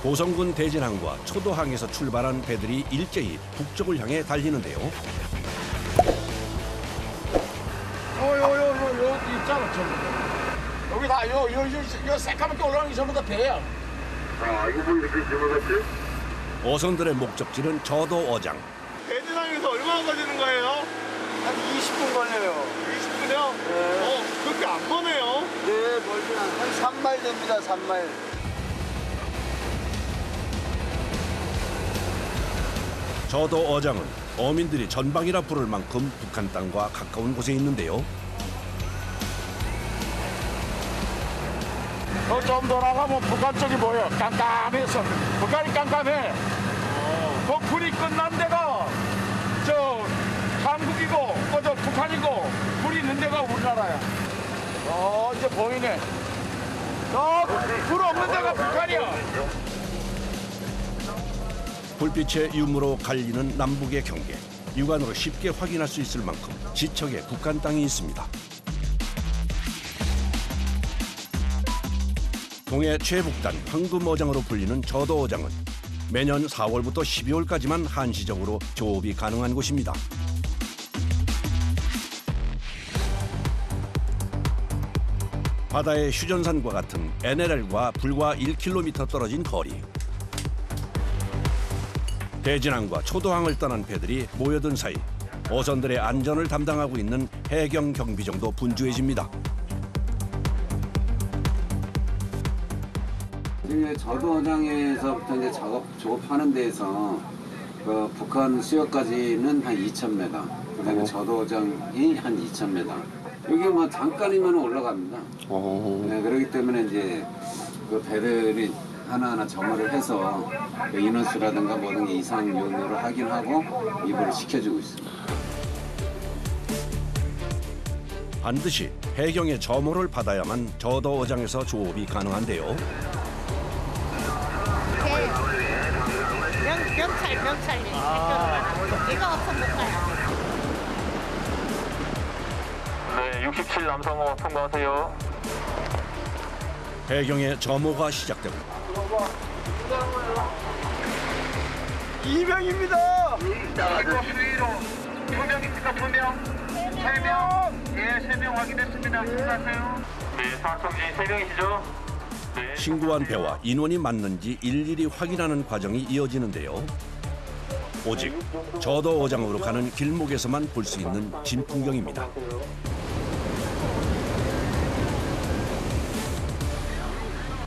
고성군 대진항과 초도항에서 출발한 배들이 일제히 북쪽을 향해 달리는데요. 여기 있잖아, 전부. 여기 다, 요 새까맣게 올라오는 게 전부 다 배야. 아, 이거 뭐 이렇게 지나갔지? 어선들의 목적지는 저도어장. 대진항에서 얼마나 걸리는 거예요? 한 20분 걸려요. 20분이요? 네. 그렇게 안 머네요? 네, 멀지 한 3마일 됩니다, 3마일. 저도어장은 어민들이 전방이라 부를 만큼 북한 땅과 가까운 곳에 있는데요. 좀 더 나가면 북한 쪽이 보여. 깜깜해서. 북한이 깜깜해. 그 불이 끝난 데가 저 한국이고, 저 북한이고, 불이 있는 데가 우리나라야. 이제 보이네. 불 없는 데가 북한이야. 불빛의 유무로 갈리는 남북의 경계. 육안으로 쉽게 확인할 수 있을 만큼 지척에 북한 땅이 있습니다. 동해 최북단 황금어장으로 불리는 저도어장은 매년 4월부터 12월까지만 한시적으로 조업이 가능한 곳입니다. 바다의 휴전선과 같은 NLL과 불과 1km 떨어진 거리. 대진항과 초도항을 떠난 배들이 모여든 사이 어선들의 안전을 담당하고 있는 해경 경비정도 분주해집니다. 저도어장에서부터 이제 조업하는 데에서 그 북한 수역까지는 한 2,000m, 그다음에 저도어장이 한 2,000m. 여기 뭐 잠깐이면 올라갑니다. 네, 그렇기 때문에 이제 그 배들이 하나하나 점호를 해서 그 인원수라든가 모든 게 이상 요소를 확인하고 입으로 시켜주고 있습니다. 반드시 해경의 점호를 받아야만 저도어장에서 조업이 가능한데요. 경찰님. 이거 없으면 못 가요. 네, 67 남성호 통과하세요. 해경의 점호가 시작되고 2명입니다. 이거 수위로 2명입니까? 2명? 3명? 예, 3명 확인했습니다. 수고하세요. 네, 사성진 3명이시죠? 네. 신고한 배와 인원이 맞는지 일일이 확인하는 과정이 이어지는데요. 오직 저도어장으로 가는 길목에서만 볼 수 있는 진풍경입니다.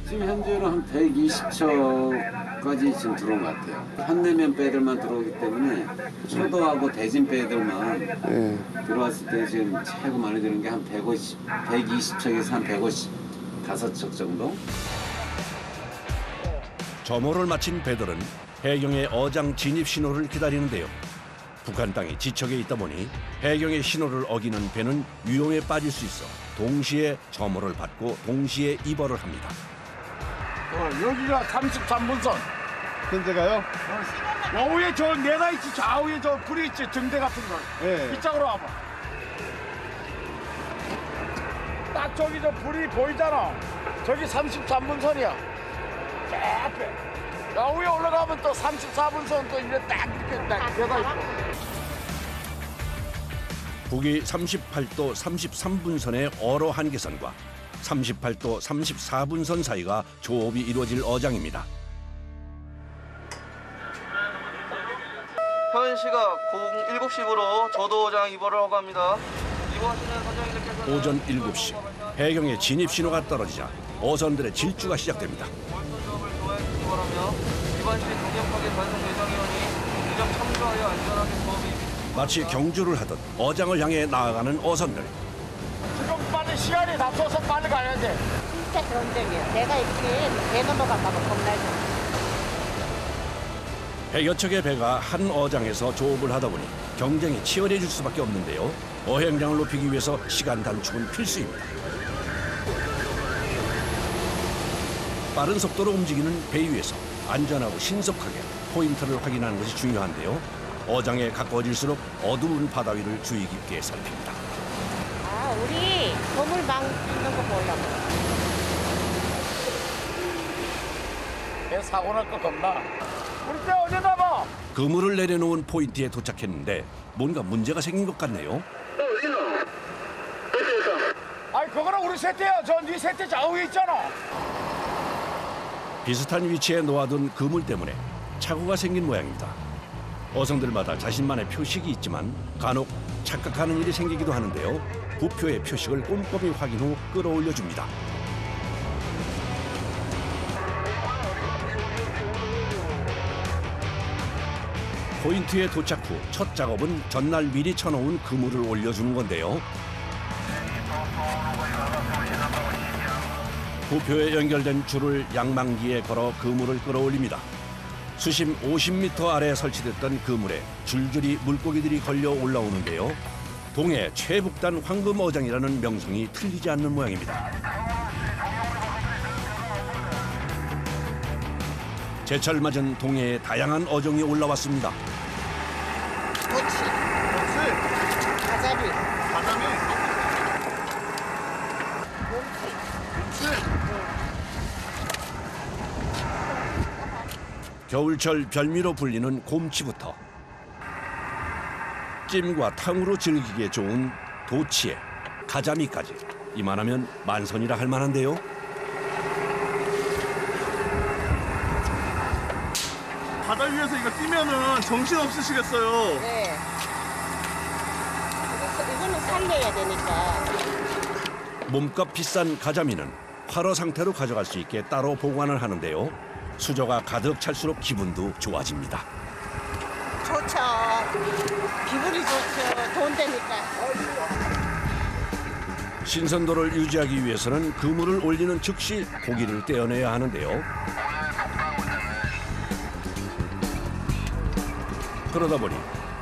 지금 현재로 한 120척까지 지금 들어온 것 같아요. 한내면 배들만 들어오기 때문에 초도하고 대진 배들만 들어왔을 때 지금 최고 많이 드는 게 한 120척에서 한 155척 정도? 점호를 마친 배들은 해경의 어장 진입 신호를 기다리는데요. 북한 땅이 지척에 있다 보니 해경의 신호를 어기는 배는 위험에 빠질 수 있어 동시에 점호를 받고 동시에 입어를 합니다. 여기가 33분선. 현재가요? 오후에 저 내가 있지, 좌우에 저 불이 있지, 등대 같은 거. 네. 이쪽으로 와봐. 딱 저기 저 불이 보이잖아. 저기 33분선이야. 저 앞에. 야후에 올라가면 또 34분선 또 이제 딱 이렇게 딱 내가 있고. 북위 38도 33분선의 어로 한계선과 38도 34분선 사이가 조업이 이루어질 어장입니다. 현 시각 07시부로 저도어장 입어를 하고 합니다. 입어하시는 선장님들께서는 오전 7시 해경의 진입 신호가 떨어지자 어선들의 질주가 시작됩니다. 조업을 좋아해 주시기 바라며 이번 시 강력하게 단속 예정이오니 유정 참조하여 안전하게 조업이 마치 경주를 하듯 어장을 향해 나아가는 어선들. 지금 빨리 시간이 다쳐서 빨리 가야 돼. 진짜 그런 점이에요. 내가 이렇게 배 넘어갈까 봐 겁나죠. 100여 척의 배가 한 어장에서 조업을 하다 보니 경쟁이 치열해질 수밖에 없는데요. 어획량을 높이기 위해서 시간 단축은 필수입니다. 빠른 속도로 움직이는 배 위에서 안전하고 신속하게 포인트를 확인하는 것이 중요한데요. 어장에 가까워질수록 어두운 바다 위를 주의 깊게 살핍니다. 아, 우리 보물 막 있는 거 보려고. 배 사고 날 거 겁나. 우리 배 어디 나봐? 그물을 내려놓은 포인트에 도착했는데 뭔가 문제가 생긴 것 같네요. 아니 그거는 우리 세태야. 저 네 세태 좌우에 있잖아. 비슷한 위치에 놓아둔 그물 때문에 착오가 생긴 모양입니다. 어성들마다 자신만의 표식이 있지만 간혹 착각하는 일이 생기기도 하는데요. 부표의 표식을 꼼꼼히 확인 후 끌어올려줍니다. 포인트에 도착 후 첫 작업은 전날 미리 쳐놓은 그물을 올려주는 건데요. 부표에 연결된 줄을 양망기에 걸어 그물을 끌어올립니다. 수심 50m 아래에 설치됐던 그물에 줄줄이 물고기들이 걸려 올라오는데요. 동해 최북단 황금어장이라는 명성이 틀리지 않는 모양입니다. 제철 맞은 동해에 다양한 어종이 올라왔습니다. 도치, 가자미, 겨울철 별미로 불리는 곰치부터 찜과 탕으로 즐기기에 좋은 도치에 가자미까지 이만하면 만선이라 할 만한데요. 바다 위에서 이거 뛰면은 정신 없으시겠어요. 네. 이거는 살려야 되니까. 몸값 비싼 가자미는 활어 상태로 가져갈 수 있게 따로 보관을 하는데요. 수조가 가득 찰수록 기분도 좋아집니다. 좋죠. 기분이 좋죠. 돈 되니까. 신선도를 유지하기 위해서는 그물을 올리는 즉시 고기를 떼어내야 하는데요. 그러다 보니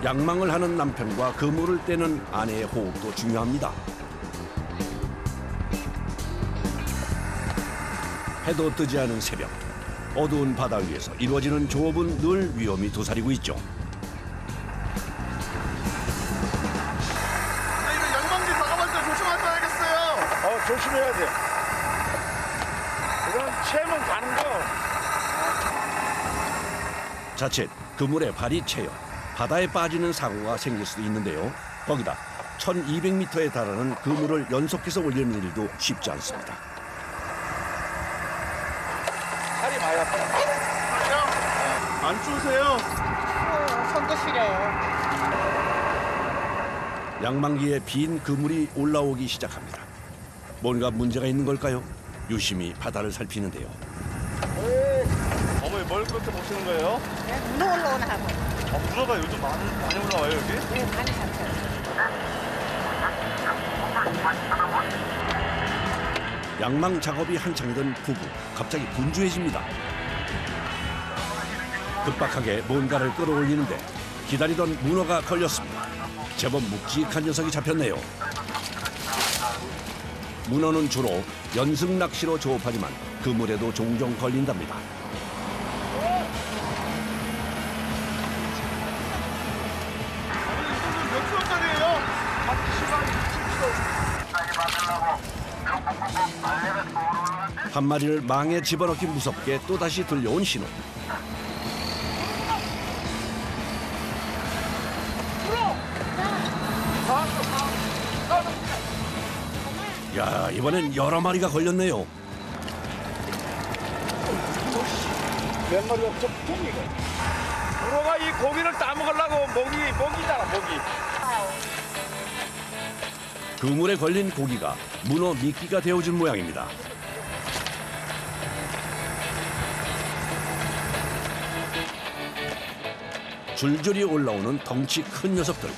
양망을 하는 남편과 그물을 떼는 아내의 호흡도 중요합니다. 해도 뜨지 않은 새벽, 어두운 바다 위에서 이루어지는 조업은 늘 위험이 도사리고 있죠. 이거 양방지 다가갈 때 조심하셔야겠어요. 조심해야 돼. 이건 채면 가는 거. 자칫 그물에 발이 채여 바다에 빠지는 사고가 생길 수도 있는데요. 거기다 1200m에 달하는 그물을 연속해서 올리는 일도 쉽지 않습니다. 살이 많이 아파. 안 추우세요? 손도 시려요. 양망기에 빈 그물이 올라오기 시작합니다. 뭔가 문제가 있는 걸까요? 유심히 바다를 살피는데요. 어머니 뭘 그렇게 보시는 거예요? 문어 올라오나 하고. 문어가 요즘 많이 올라와요 여기? 네, 많이 잡혀요. 양망 작업이 한창이던 부부, 갑자기 분주해집니다. 급박하게 뭔가를 끌어올리는데 기다리던 문어가 걸렸습니다. 제법 묵직한 녀석이 잡혔네요. 문어는 주로 연승 낚시로 조업하지만 그물에도 종종 걸린답니다. 몇 킬로짜리예요? 한 마리를 망에 집어넣기 무섭게 또다시 들려온 신호. 야, 이번엔 여러 마리가 걸렸네요. 몇 마리 없죠? 고기가. 문어가 이 고기를 따먹으려고 먹이잖아, 먹이. 그물에 걸린 고기가 문어 미끼가 되어준 모양입니다. 줄줄이 올라오는 덩치 큰 녀석들.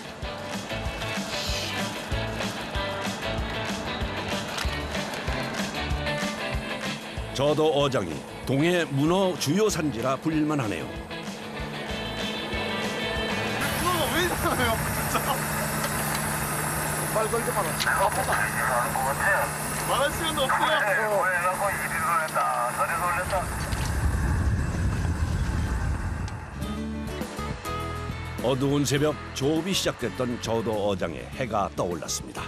저도 어장이 동해 문어 주요 산지라 불릴만 하네요. 문어가 왜 이러나요? 진짜 말 걸지 마라. 아프다. 말할 시간도 없어요. 어두운 새벽 조업이 시작됐던 저도 어장에 해가 떠올랐습니다.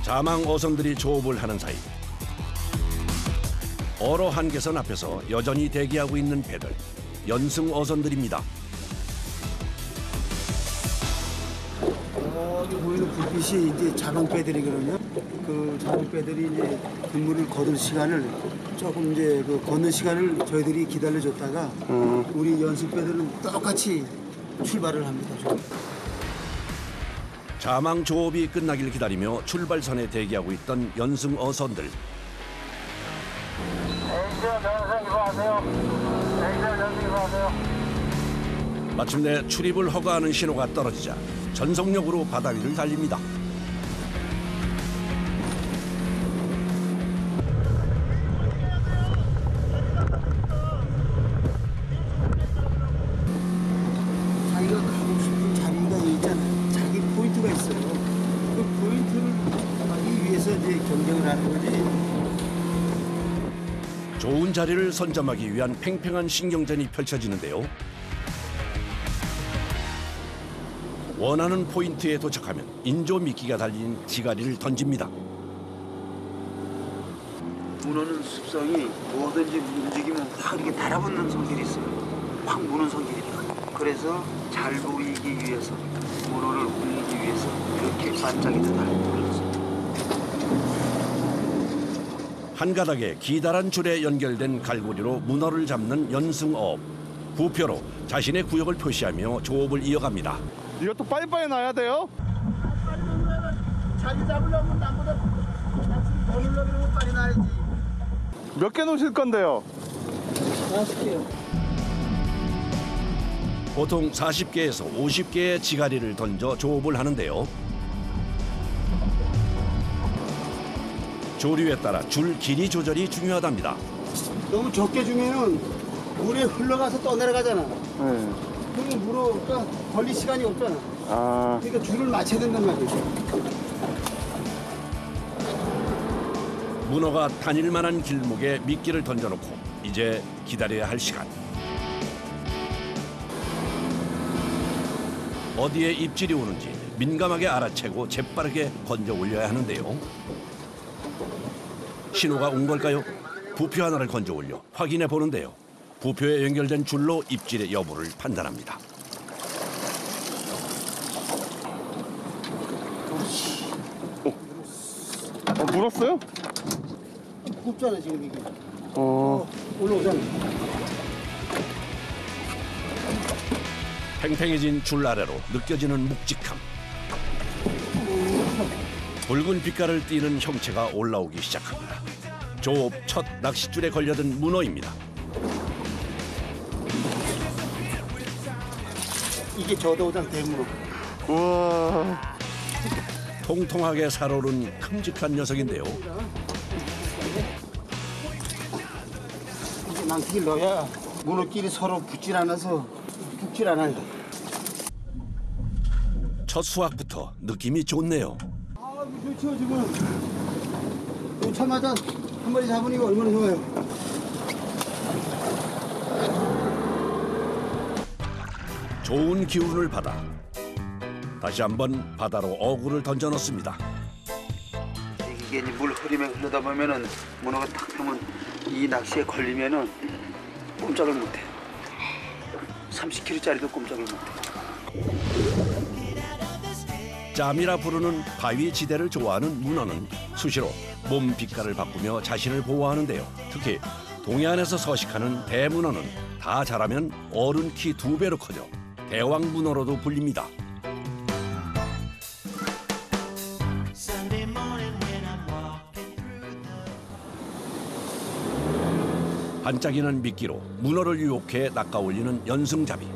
자망 어선들이 조업을 하는 사이 어로 한계선 앞에서 여전히 대기하고 있는 배들, 연승 어선들입니다. 여기 보이는 불빛이 이제 자망 배들이거든요. 그 자망 배들이 이제 근무를 거둘 시간을 조금 이제 그 걷는 시간을 저희들이 기다려줬다가 우리 연습 배들은 똑같이 출발을 합니다. 자망 조업이 끝나길 기다리며 출발선에 대기하고 있던 연승 어선들. 마침내 출입을 허가하는 신호가 떨어지자 전속력으로 바다 위를 달립니다. 자기가 가고 싶은 자리가 있잖아요. 자기 포인트가 있어요. 그 포인트를 가기 위해서 이제 경쟁을 하는 거지. 좋은 자리를 선점하기 위한 팽팽한 신경전이 펼쳐지는데요. 원하는 포인트에 도착하면 인조 미끼가 달린 지가리를 던집니다. 문어는 습성이 뭐든지 움직이면 확 이렇게 달아붙는 성질이 있어요. 확 무는 성질이 있어요. 그래서 잘 보이기 위해서, 문어를 울리기 위해서 이렇게 반짝이도 달아붙는 한 가닥에 기다란 줄에 연결된 갈고리로 문어를 잡는 연승어업. 부표로 자신의 구역을 표시하며 조업을 이어갑니다. 이것도 빨리빨리 놔야 돼요? 자기 잡으려면 나보다 더 눌러주면 빨리 나야지. 몇 개 놓으실 건데요? 40개요. 보통 40개에서 50개의 지가리를 던져 조업을 하는데요. 조류에 따라 줄 길이 조절이 중요하답니다. 너무 적게 주면은 물에 흘러가서 떠내려가잖아. 네. 그러면 물어가 걸릴 시간이 없잖아. 아, 그러니까 줄을 맞춰야 된단 말이지. 문어가 다닐 만한 길목에 미끼를 던져놓고 이제 기다려야 할 시간. 어디에 입질이 오는지 민감하게 알아채고 재빠르게 건져 올려야 하는데요. 신호가 온 걸까요? 부표 하나를 건져 올려 확인해 보는데요. 부표에 연결된 줄로 입질의 여부를 판단합니다. 물었어요? 굽잖아 지금 이게. 올라오잖아. 팽팽해진 줄 아래로 느껴지는 묵직함. 붉은 빛깔을 띠는 형체가 올라오기 시작합니다. 조업 첫 낚싯줄에 걸려든 문어입니다. 이게 저도장 대문어. 우와. 통통하게 살오른 큼직한 녀석인데요. 이제 낭티를 넣어야 문어끼리 서로 붙질 않아서 죽질 않아요. 첫 수확부터 느낌이 좋네요. 아, 좋죠 지금. 놓자마자 한 마리 잡으니까 얼마나 좋아요. 좋은 기운을 받아 다시 한번 바다로 어구를 던져 넣습니다. 이게 이제 물 흐리면 흐르다 보면은 문어가 탁 하면 이 낚시에 걸리면은 꼼짝을 못해. 30kg짜리도 꼼짝을 못해. 짬이라 부르는 바위 지대를 좋아하는 문어는 수시로 몸 빛깔을 바꾸며 자신을 보호하는데요. 특히 동해안에서 서식하는 대문어는 다 자라면 어른 키 2배로 커져 대왕문어로도 불립니다. 반짝이는 미끼로 문어를 유혹해 낚아올리는 연승잡이.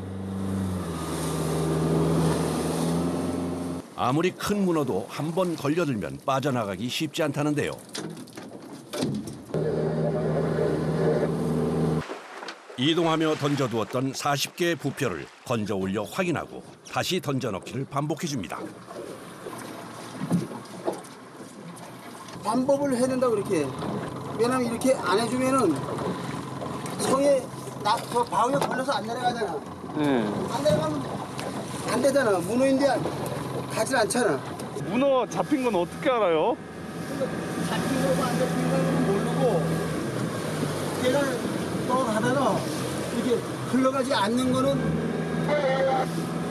아무리 큰 문어도 한 번 걸려들면 빠져나가기 쉽지 않다는데요. 이동하며 던져두었던 40개의 부표를 건져 올려 확인하고 다시 던져 넣기를 반복해줍니다. 반복을 해야 된다고 이렇게. 왜냐면 이렇게 안 해주면은 성에 저 바위에 걸려서 안 내려가잖아. 안 내려가면 안 되잖아. 문어인데 가진 않잖아. 문어 잡힌 건 어떻게 알아요? 잡힌 거고 안 잡힌 거는 모르고 얘가 떠가다가 이렇게 흘러가지 않는 거는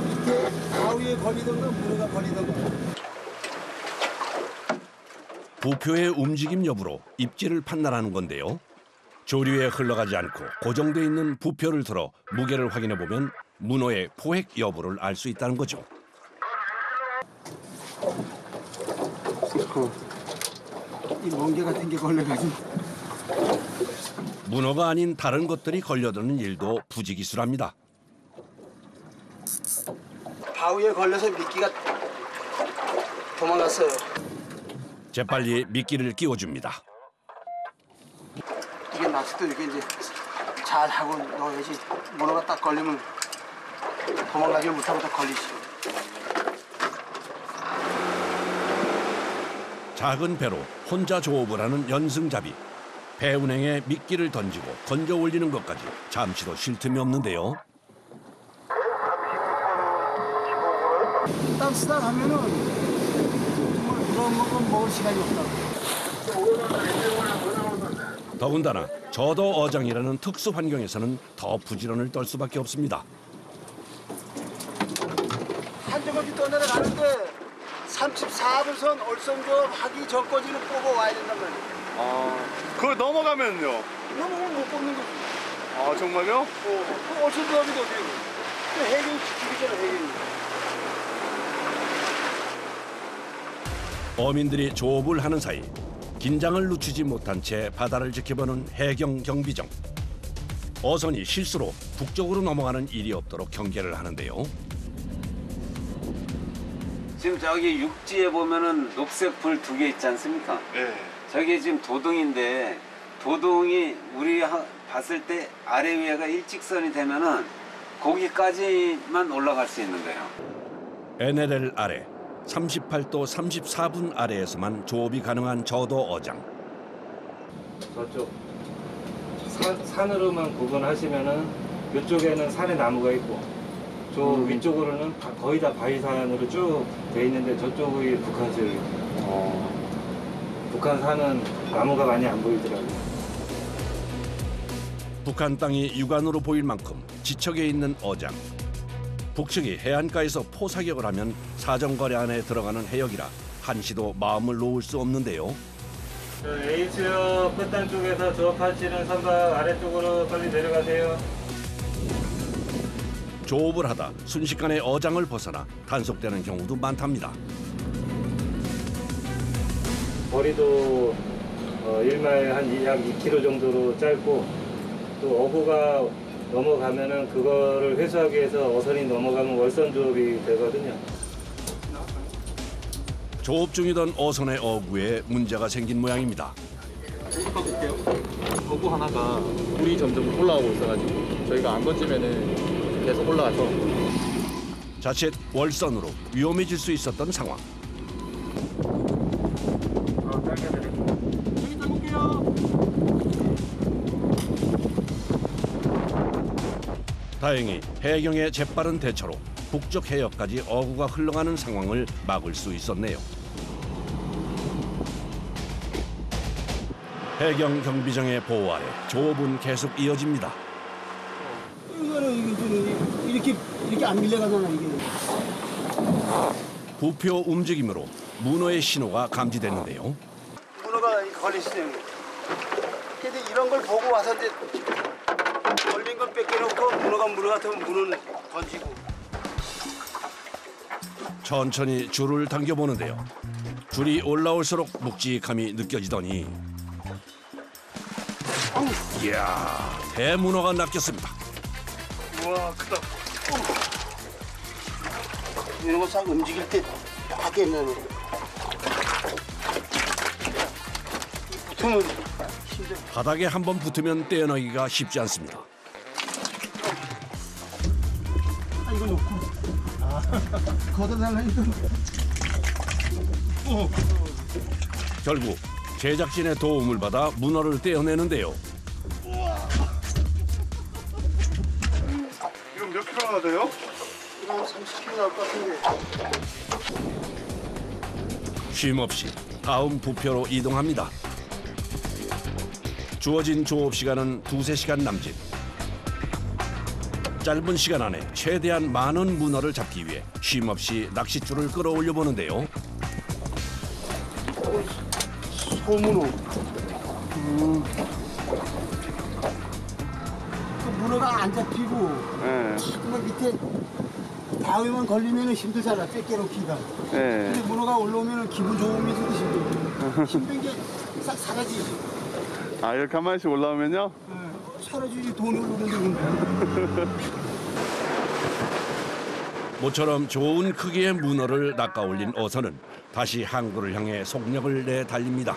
밑에 바위에 걸리던가 물에가 걸리던가. 부표의 움직임 여부로 입질을 판단하는 건데요. 조류에 흘러가지 않고 고정돼 있는 부표를 들어 무게를 확인해 보면 문어의 포획 여부를 알 수 있다는 거죠. 이 멍게 같은 게 걸려가지고. 문어가 아닌 다른 것들이 걸려드는 일도 부지기수랍니다. 바위에 걸려서 미끼가 도망갔어요. 재빨리 미끼를 끼워줍니다. 이게 낚시도 이렇게 이제 잘 하고 넣어야지. 문어가 딱 걸리면 도망가지 못하고 딱 걸리지. 작은 배로 혼자 조업을 하는 연승잡이. 배 운행에 미끼를 던지고 건져 올리는 것까지 잠시도 쉴 틈이 없는데요. 딱 쓰다 가면은 정말 그런 먹을 시간이 없다. 더군다나 저도 어장이라는 특수 환경에서는 더 부지런을 떨 수밖에 없습니다. 한 조각이 떠내려가는데 34분선 얼선조업 하기 전까지는 뽑아 와야 된단 말이에요. 그걸 넘어가면요? 넘어가면 못 뽑는 거지. 아, 정말요? 그 얼선조업이 어디에 그 해경이 지키잖아, 해경이. 어민들이 조업을 하는 사이 긴장을 늦추지 못한 채 바다를 지켜보는 해경 경비정. 어선이 실수로 북쪽으로 넘어가는 일이 없도록 경계를 하는데요. 지금 저기 육지에 보면은 녹색 불 2개 있지 않습니까? 네. 저게 지금 도둥인데 도둥이 우리 봤을 때 아래 위에가 일직선이 되면은 거기까지만 올라갈 수 있는 거예요. NLL 아래 38도 34분 아래에서만 조업이 가능한 저도 어장. 저쪽 산으로만 구분하시면은 이쪽에는 산에 나무가 있고 저 위쪽으로는 거의 다 바위산으로 쭉 돼 있는데 저쪽이 북한 지역이에요. 북한 산은 나무가 많이 안 보이더라고요. 북한 땅이 육안으로 보일 만큼 지척에 있는 어장. 북측이 해안가에서 포사격을 하면 사정거리 안에 들어가는 해역이라 한시도 마음을 놓을 수 없는데요. A지역 끝단 쪽에서 조업하시는 선박 아래쪽으로 빨리 내려가세요. 조업을 하다 순식간에 어장을 벗어나 단속되는 경우도 많답니다. 거리도 1마일 한 약 2km 정도로 짧고 또 어구가 넘어가면은 그거를 회수하기 위해서 어선이 넘어가면 월선 조업이 되거든요. 조업 중이던 어선의 어구에 문제가 생긴 모양입니다. 어구 하나가 물이 점점 올라오고 있어가지고 저희가 안 건지면은 계속 올라가서 자칫 월선으로 위험해질 수 있었던 상황. 다행히 해경의 재빠른 대처로 북쪽 해역까지 어구가 흘러가는 상황을 막을 수 있었네요. 해경 경비정의 보호 아래 조업은 계속 이어집니다. 이거는 이렇게 안 밀려가잖아 이게. 부표 움직임으로 문어의 신호가 감지됐는데요. 문어가 걸리시네요. 근데 이런 걸 보고 와서 이제 걸린 걸 뺏겨놓고 문어 같으면 문어는 던지고. 천천히 줄을 당겨보는데요. 줄이 올라올수록 묵직함이 느껴지더니 이야, 대문어가 낚였습니다. 우와, 크다. 이런 거 싹 움직일 때 묘하게 나는. 붙으면 힘들어. 바닥에 한번 붙으면 떼어내기가 쉽지 않습니다. 아 이거 놓고. 걷어달라니까. 결국 제작진의 도움을 받아 문어를 떼어내는데요. 이거 몇 킬로나 돼요? 이거 한 30kg 나올 것 같은데. 쉼없이 다음 부표로 이동합니다. 주어진 조업 시간은 2~3시간 남짓. 짧은 시간 안에 최대한 많은 문어를 잡기 위해 쉼없이 낚싯줄을 끌어올려 보는데요. 소문어. 그 문어가 안 잡히고 정말 밑에 바위만 걸리면 힘들잖아. 뺏겨놓기가. 근데 문어가 올라오면 기분 좋으면서도 힘들고 힘든 게 싹 사라지지. 아, 이렇게 한 마리씩 올라오면요? 사라지지. 돈이 오르는데. 모처럼 좋은 크기의 문어를 낚아올린 어선은 다시 항구를 향해 속력을 내 달립니다.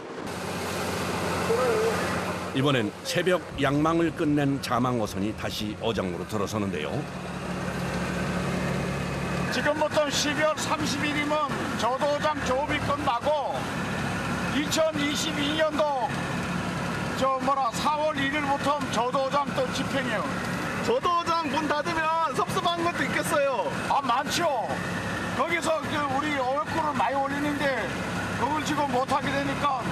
이번엔 새벽 양망을 끝낸 자망 어선이 다시 어장으로 들어서는데요. 지금부터 12월 30일이면 저도장 조업이 끝나고 2022년도 4월 1일부터 저도장 또 집행해요. 저도장 문 닫으면 섭섭한 것도 있겠어요. 아, 많죠. 거기서 우리 어획구를 많이 올리는데 그걸 지금 못하게 되니까.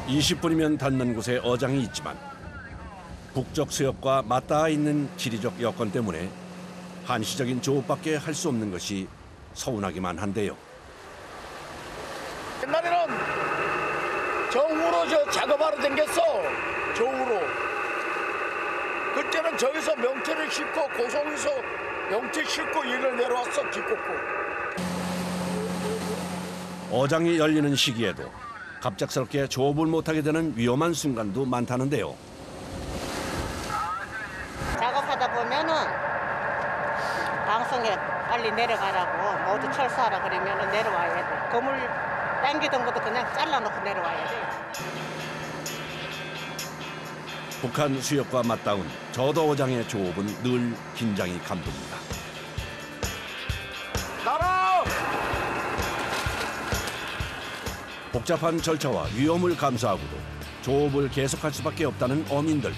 (20분이면) 닿는 곳에 어장이 있지만 북쪽 수역과 맞닿아 있는 지리적 여건 때문에 한시적인 조업밖에 할 수 없는 것이 서운하기만 한데요. 옛날에는 저 우로 작업하러 댕겼어. 저 우로. 그때는 저기서 명태를 싣고 고성에서 명태 싣고 일을 내려왔어. 기꽂고. 어장이 열리는 시기에도 갑작스럽게 조업을 못하게 되는 위험한 순간도 많다는데요. 작업하다 보면은 방송에 빨리 내려가라고 모두 철수하라 그러면은 내려와야 돼. 그물 당기던 것도 그냥 잘라놓고 내려와야 돼. 북한 수역과 맞닿은 저도 어장의 조업은 늘 긴장이 감돕니다. 나라! 복잡한 절차와 위험을 감수하고도 조업을 계속할 수밖에 없다는 어민들.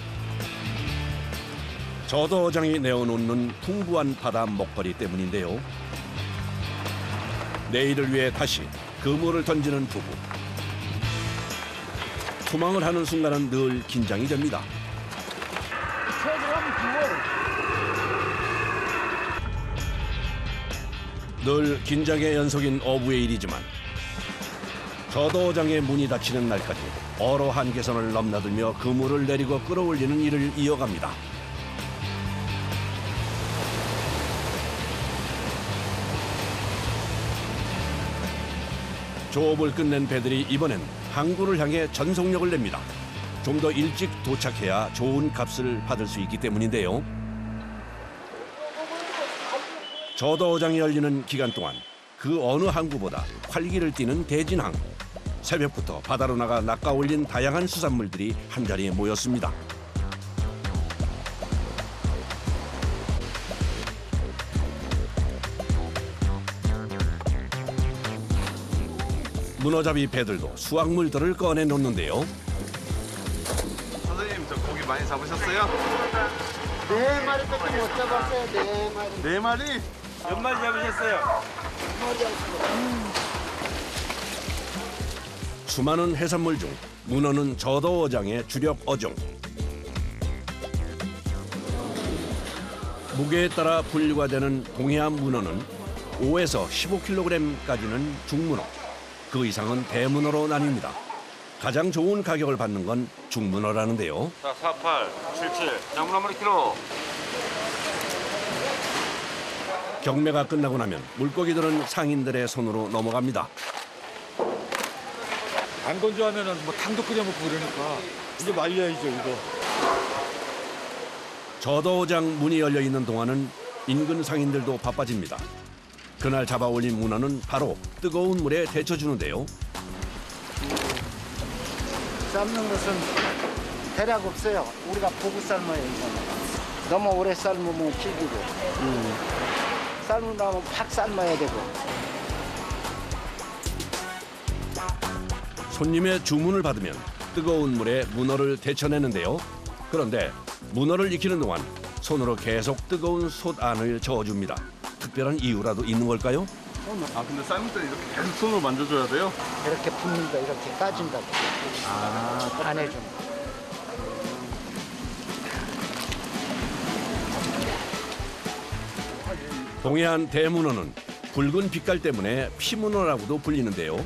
저도 어장이 내어놓는 풍부한 바다 먹거리 때문인데요. 내일을 위해 다시 그물을 던지는 부부. 투망을 하는 순간은 늘 긴장이 됩니다. 늘 긴장의 연속인 어부의 일이지만 저도 어장의 문이 닫히는 날까지 어로 한계선을 넘나들며 그물을 내리고 끌어올리는 일을 이어갑니다. 조업을 끝낸 배들이 이번엔 항구를 향해 전속력을 냅니다. 좀 더 일찍 도착해야 좋은 값을 받을 수 있기 때문인데요. 저도 어장이 열리는 기간 동안 그 어느 항구보다 활기를 띠는 대진항. 새벽부터 바다로 나가 낚아올린 다양한 수산물들이 한자리에 모였습니다. 문어잡이 배들도 수확물들을 꺼내놓는데요. 선생님, 저 고기 많이 잡으셨어요? 4마리밖에 못 잡았어요. 4마리. 4마리? 몇 마리 잡으셨어요? 수많은 해산물 중 문어는 저도 어장의 주력 어종. 무게에 따라 분류가 되는 동해안 문어는 5에서 15kg까지는 중문어, 그 이상은 대문어로 나뉩니다. 가장 좋은 가격을 받는 건 중문어라는데요. 자, 48, 77, 장문 한 마리 키로. 경매가 끝나고 나면 물고기들은 상인들의 손으로 넘어갑니다. 안 건조하면은 뭐 탕도 끓여 먹고 그러니까 이제 말려야죠, 이거. 저도어장 문이 열려 있는 동안은 인근 상인들도 바빠집니다. 그날 잡아 올린 문어는 바로 뜨거운 물에 데쳐주는데요. 삶는 것은 대략 없어요. 우리가 보고 삶아요, 이거는. 너무 오래 삶으면 질기고. 삶으면 팍 삶아야 되고. 손님의 주문을 받으면 뜨거운 물에 문어를 데쳐내는데요. 그런데 문어를 익히는 동안 손으로 계속 뜨거운 솥 안을 저어줍니다. 특별한 이유라도 있는 걸까요? 아 근데 삶을 때 이렇게 계속 손으로 만져줘야 돼요? 이렇게 붓는다, 이렇게 따진다고. 안 해준다. 동해안 대문어는 붉은 빛깔 때문에 피문어라고도 불리는데요.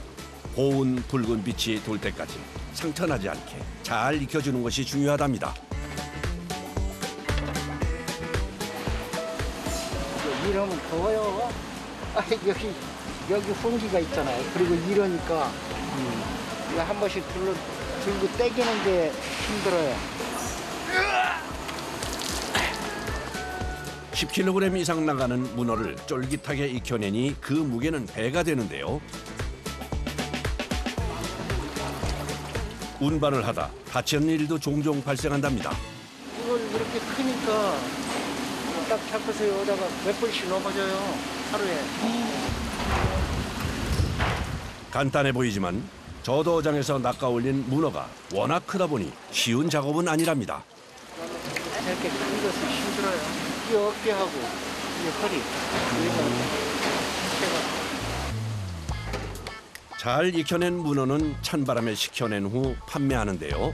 고운 붉은 빛이 돌 때까지 상처나지 않게 잘 익혀주는 것이 중요하답니다. 이러면 더워요. 아, 여기 홍기가 있잖아요. 그리고 이러니까 이거 한 번씩 들고 떼기는 게 힘들어요. 10kg 이상 나가는 문어를 쫄깃하게 익혀내니 그 무게는 배가 되는데요. 운반을 하다 다치는 일도 종종 발생한답니다. 이걸 이렇게 크니까 딱 잡고서 여기다가 몇 번씩 넘어져요. 하루에. 간단해 보이지만 저도어장에서 낚아올린 문어가 워낙 크다 보니 쉬운 작업은 아니랍니다. 이렇게 큰 것은 힘들어요. 이 어깨하고 이 허리. 잘 익혀낸 문어는 찬바람에 식혀낸 후 판매하는데요.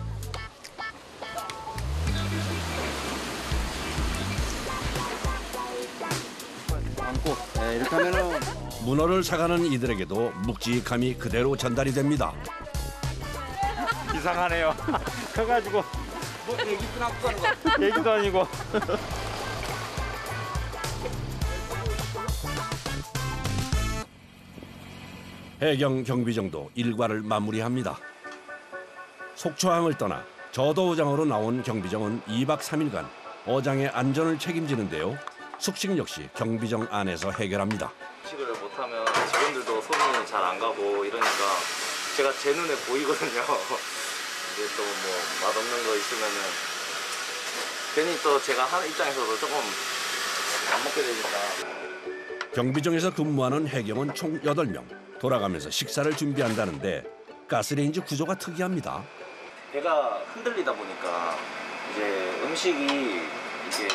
네, 이렇게 하면은 문어를 사가는 이들에게도 묵직함이 그대로 전달이 됩니다. 이상하네요. 커가지고 뭐 얘기도 아니고. 해경 경비정도 일과를 마무리합니다. 속초항을 떠나 저도어장으로 나온 경비정은 2박 3일간 어장의 안전을 책임지는데요. 숙식 역시 경비정 안에서 해결합니다. 식을 못하면 직원들도 손이 잘 안 가고 이러니까 제가 제 눈에 보이거든요. 이제 또 뭐 맛없는 거 있으면은 괜히 또 제가 하는 입장에서도 조금 안 먹게 되니까. 경비정에서 근무하는 해경은 총 8명. 돌아가면서 식사를 준비한다는데 가스레인지 구조가 특이합니다. 배가 흔들리다 보니까 이제 음식이 이게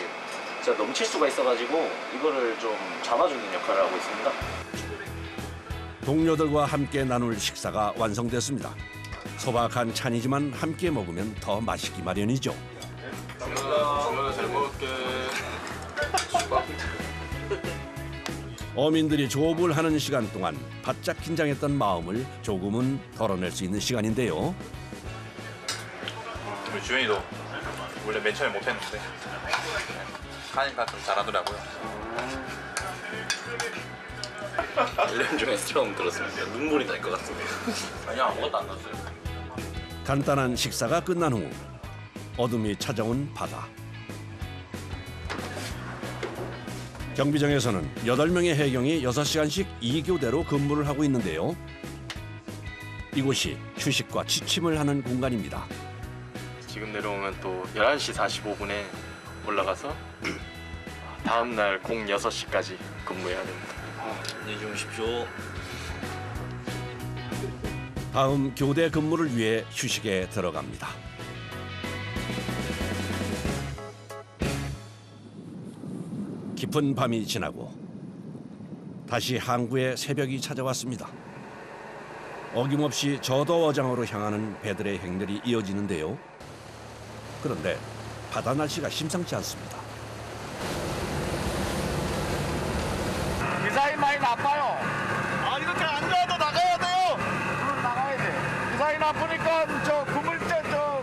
진짜 넘칠 수가 있어가지고 이거를 좀 잡아주는 역할을 하고 있습니다. 동료들과 함께 나눌 식사가 완성됐습니다. 소박한 찬이지만 함께 먹으면 더 맛있기 마련이죠. 잘 먹을게. 어민들이 조업을 하는 시간 동안 바짝 긴장했던 마음을 조금은 덜어낼 수 있는 시간인데요. 우리 주현이도 원래 맨 처음에 못했는데 하니까 좀 잘하더라고요. 1년 중에 처음 들었습니다. 눈물이 날 것 같습니다. 아니요, 아무것도 안 났어요. 간단한 식사가 끝난 후 어둠이 찾아온 바다. 경비정에서는 8명의 해경이 6시간씩 2교대로 근무를 하고 있는데요. 이곳이 휴식과 취침을 하는 공간입니다. 지금 내려오면 또 11시 45분에 올라가서 다음 날 06시까지 근무해야 됩니다. 안녕히 주무십시오. 다음 교대 근무를 위해 휴식에 들어갑니다. 깊은 밤이 지나고 다시 항구의 새벽이 찾아왔습니다. 어김없이 저도어장으로 향하는 배들의 행렬이 이어지는데요. 그런데 바다 날씨가 심상치 않습니다. 기사이 많이 나빠요. 아 이렇게 안 좋아도 나가야 돼요. 나가야 돼. 기사이 나쁘니까 저 그물째 저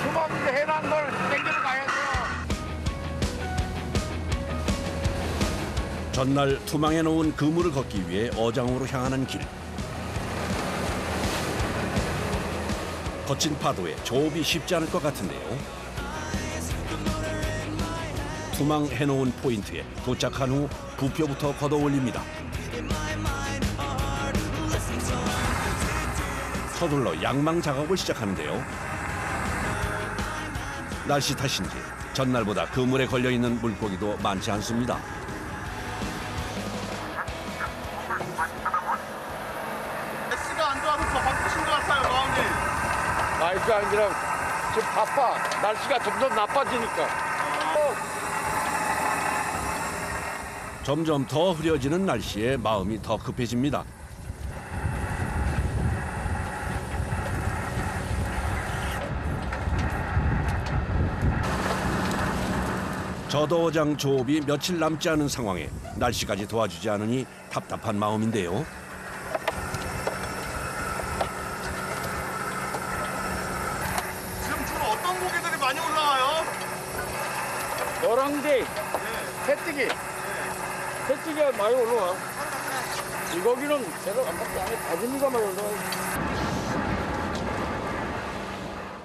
수박 해난 걸 땡기러 가야 돼요. 전날 투망해 놓은 그물을 걷기 위해 어장으로 향하는 길. 거친 파도에 조업이 쉽지 않을 것 같은데요. 투망해 놓은 포인트에 도착한 후 부표부터 걷어 올립니다. 서둘러 양망 작업을 시작하는데요. 날씨 탓인지 전날보다 그물에 걸려있는 물고기도 많지 않습니다. 날씨가 안 좋아서 더 바쁘신 것 같아요, 마음이. 날씨가 아니라 지금 바빠. 날씨가 점점 나빠지니까. 점점 더 흐려지는 날씨에 마음이 더 급해집니다. 저도어장 조업이 며칠 남지 않은 상황에 날씨까지 도와주지 않으니 답답한 마음인데요. 지금 주로 어떤 고기들이 많이 올라와요? 노랑대, 새뜨기, 새뜨기가 많이 올라와. 이 고기는 제가 안밖에 안 해. 다진이가 많이 올라와.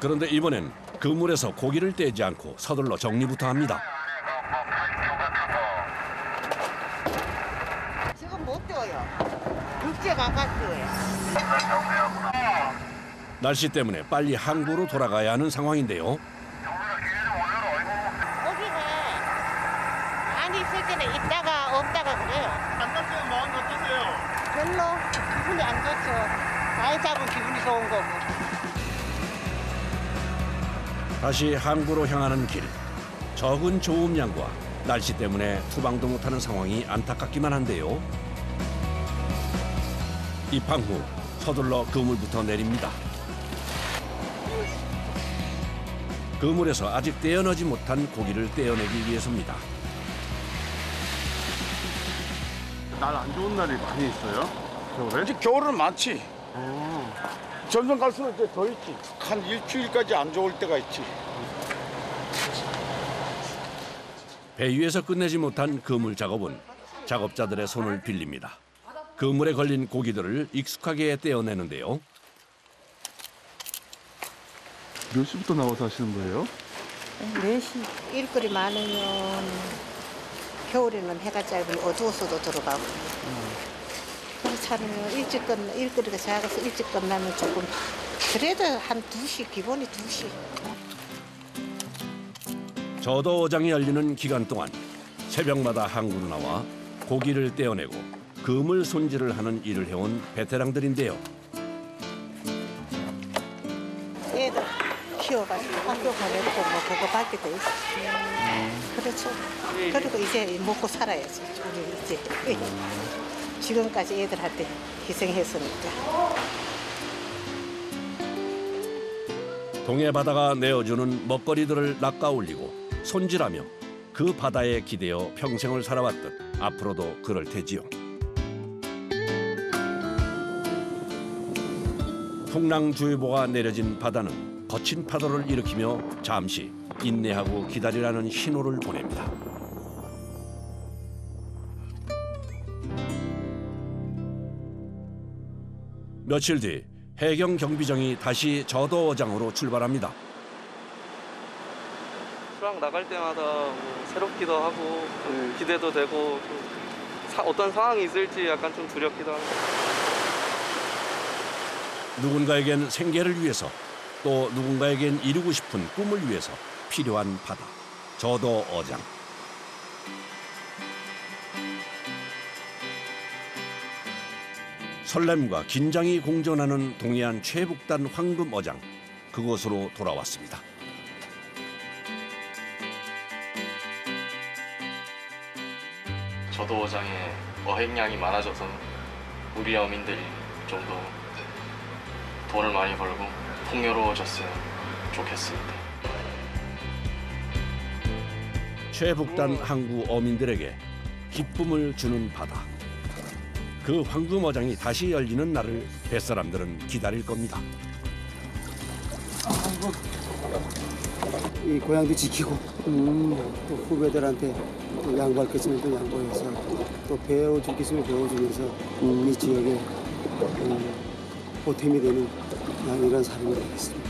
그런데 이번엔 그물에서 고기를 떼지 않고 서둘러 정리부터 합니다. 지금 못 떼어요. 육지가 가까워요. 날씨 때문에 빨리 항구로 돌아가야 하는 상황인데요. 고기가 많이 있을 때는 있다가 없다가 그래요. 장갑 마음이 어떠세요? 별로 기분이 안 좋죠. 많이 잡으면 기분이 좋은 거고. 다시 항구로 향하는 길. 적은 조음량과 날씨 때문에 투방도 못하는 상황이 안타깝기만 한데요. 입항 후 서둘러 그물부터 내립니다. 그물에서 아직 떼어내지 못한 고기를 떼어내기 위해서입니다. 날 안 좋은 날이 많이 있어요? 겨울에? 이제 겨울은 많지. 점점 갈수록 이제 더 있지. 한 일주일까지 안 좋을 때가 있지. 배 위에서 끝내지 못한 그물 작업은 작업자들의 손을 빌립니다. 그물에 걸린 고기들을 익숙하게 떼어내는데요. 몇 시부터 나와서 하시는 거예요? 4시. 일거리 많으면 겨울에는 해가 짧으니 어두워서도 들어가고. 그렇잖아요. 일거리가 작아서 일찍 끝나면 조금 그래도 한 2시, 기본이 2시. 저도어장이 열리는 기간 동안 새벽마다 항구로 나와 고기를 떼어내고 그물 손질을 하는 일을 해온 베테랑들인데요. 애들 키워가지고 학교 보내고 뭐 그거 받게 돼 있어. 그렇죠. 그리고 이제 먹고 살아야지. 우리 이제 지금까지 애들한테 희생했으니까. 동해 바다가 내어주는 먹거리들을 낚아올리고 손질하며 그 바다에 기대어 평생을 살아왔듯 앞으로도 그럴 테지요. 풍랑주의보가 내려진 바다는 거친 파도를 일으키며 잠시 인내하고 기다리라는 신호를 보냅니다. 며칠 뒤 해경 경비정이 다시 저도어장으로 출발합니다. 수락 나갈 때마다 뭐 새롭기도 하고 좀 기대도 되고 좀 어떤 상황이 있을지 약간 좀 두렵기도 합니다. 누군가에겐 생계를 위해서 또 누군가에겐 이루고 싶은 꿈을 위해서 필요한 바다, 저도어장. 설렘과 긴장이 공존하는 동해안 최북단 황금어장, 그곳으로 돌아왔습니다. 저도어장에 어획량이 많아져서 우리 어민들이 좀 더 돈을 많이 벌고 풍요로워졌으면 좋겠습니다. 최북단 항구 어민들에게 기쁨을 주는 바다. 그 황금어장이 다시 열리는 날을 뱃사람들은 기다릴 겁니다. 이 고향도 지키고 또 후배들한테 또 양보할 게 있으면 또 양보해서 또 배워줄 게 있으면 배워주면서 이 지역에 보탬이 되는 이런 사람이 되겠습니다.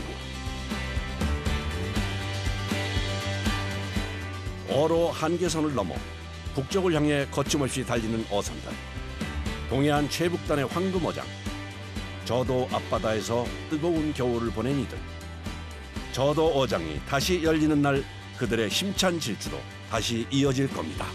어로 한계선을 넘어 북쪽을 향해 거침없이 달리는 어선들. 동해안 최북단의 황금어장. 저도 앞바다에서 뜨거운 겨울을 보낸 이들. 저도어장이 다시 열리는 날 그들의 힘찬 질주도 다시 이어질 겁니다.